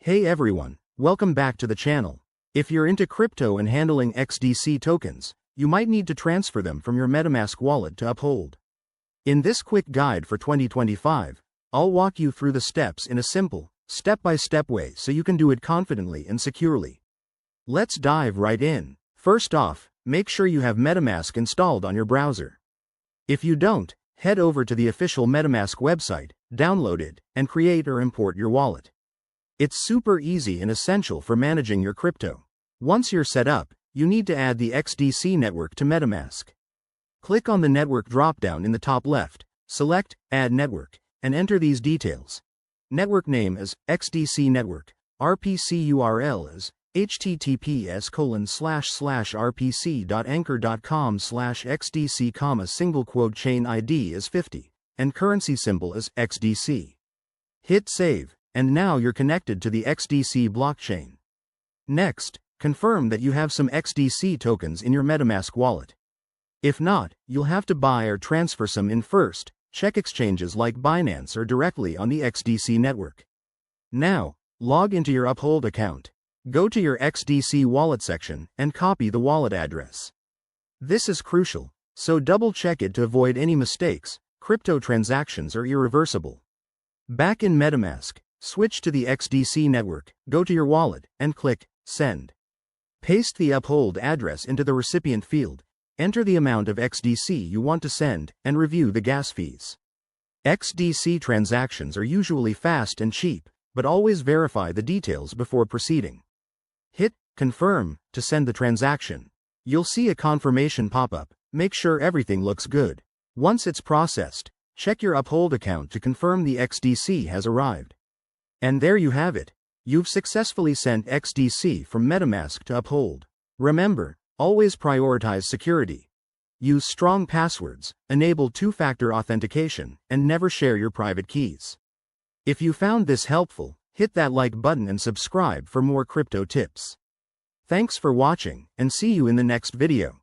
Hey everyone, welcome back to the channel. If you're into crypto and handling XDC tokens, you might need to transfer them from your MetaMask wallet to Uphold. In this quick guide for 2025, I'll walk you through the steps in a simple, step-by-step way so you can do it confidently and securely. Let's dive right in. First off, make sure you have MetaMask installed on your browser. If you don't, head over to the official MetaMask website, download it, and create or import your wallet. It's super easy and essential for managing your crypto. Once you're set up, you need to add the XDC network to MetaMask. Click on the network dropdown in the top left, select Add Network, and enter these details. Network name is XDC Network, RPC URL is https://rpc.anchor.com/xdc, single quote chain ID is 50, and currency symbol is XDC. Hit Save, and now you're connected to the XDC blockchain. Next, confirm that you have some XDC tokens in your MetaMask wallet. If not, you'll have to buy or transfer some in first. Check exchanges like Binance or directly on the XDC network. Now, log into your Uphold account. Go to your XDC wallet section and copy the wallet address. This is crucial, so double-check it to avoid any mistakes. Crypto transactions are irreversible. Back in MetaMask, switch to the XDC network, go to your wallet, and click Send. Paste the Uphold address into the recipient field, enter the amount of XDC you want to send, and review the gas fees. XDC transactions are usually fast and cheap, but always verify the details before proceeding. Hit Confirm to send the transaction. You'll see a confirmation pop-up. Make sure everything looks good. Once it's processed, check your Uphold account to confirm the XDC has arrived. And there you have it. You've successfully sent XDC from MetaMask to Uphold. Remember, always prioritize security. Use strong passwords, enable two-factor authentication, and never share your private keys. If you found this helpful, hit that like button and subscribe for more crypto tips. Thanks for watching, and see you in the next video.